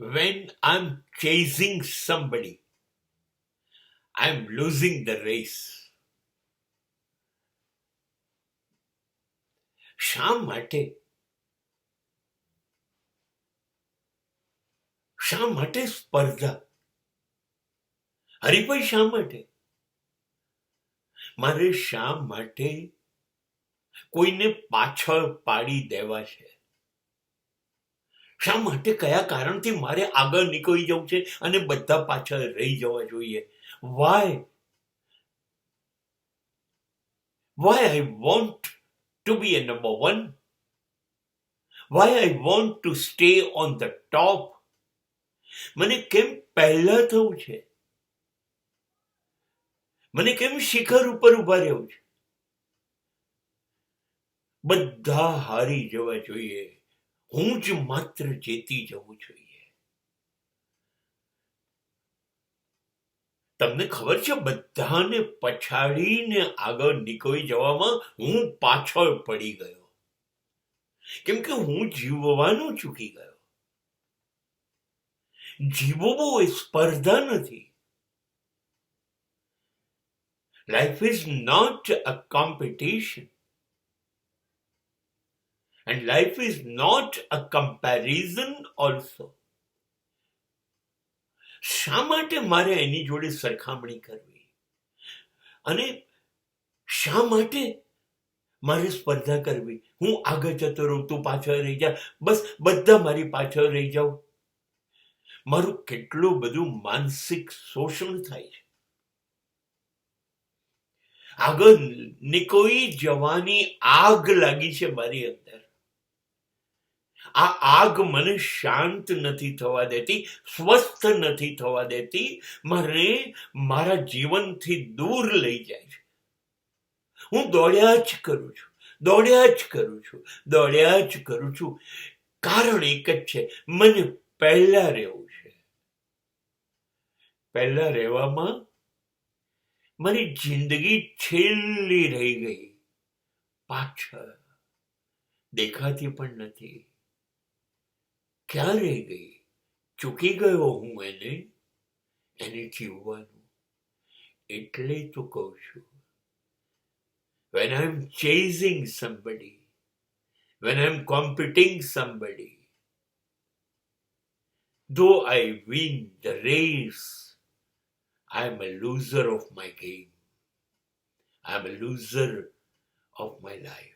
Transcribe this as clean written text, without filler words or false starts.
when I'm chasing somebody, I'm losing the race. શા માટે સ્પર્ધા? હરીફાઈ શા માટે? મારે શા માટે કોઈને પાછળ પાડી દેવા છે? શા માટે, કયા કારણથી મારે આગળ નીકળી જવું છે અને બધા પાછળ રહી જવા જોઈએ? Why I want to be a number one? Why I want to stay on the top? મને કેમ પહેલા થવું છે? મને કેમ શિખર ઉપર ઉભા રહેવું છે? બધા હારી જવા જોઈએ, હું જ માત્ર જીતી જવું જોઈએ. તમને ખબર છે, બધાને પછાડીને આગળ નીકળી જવામાં હું પાછળ પડી ગયો, કેમ કે હું જીવવાનું ચૂકી ગયો. જીવવું એ સ્પર્ધા નથી. Life is not a competition. And life is not a comparison also. શા માટે મારે એની જોડે સરખામણી કરવી? અને શા માટે મારે સ્પર્ધા કરવી? હું આગળ જતો રહું, તું પાછળ રહી જા, બસ બધા મારી પાછળ રહી જાઓ. મારું કેટલું બધું માનસિક શોષણ થાય છે. આગળ નીકળી જવાની આગ લાગી છે મારી અંદર. આ આગ મને શાંત નથી થવા દેતી, સ્વસ્થ નથી થવા દેતી, મને મારા જીવનથી દૂર લઈ જાય છે. હું દોડ્યા જ કરું છું. કારણ એક જ છે, મને પહેલા રહેવું છે. પહેલા રહેવામાં મારી જિંદગી છેલ્લી રહી ગઈ, પાછળ દેખાતી પણ નથી. ક્યાં રહી ગઈ? ચૂકી ગયો હું એને જીવવાનું. એટલે તો કહું છું, when I'm chasing somebody, when I'm competing somebody, though I win the race, I'm a loser of my game. I'm a loser of my life.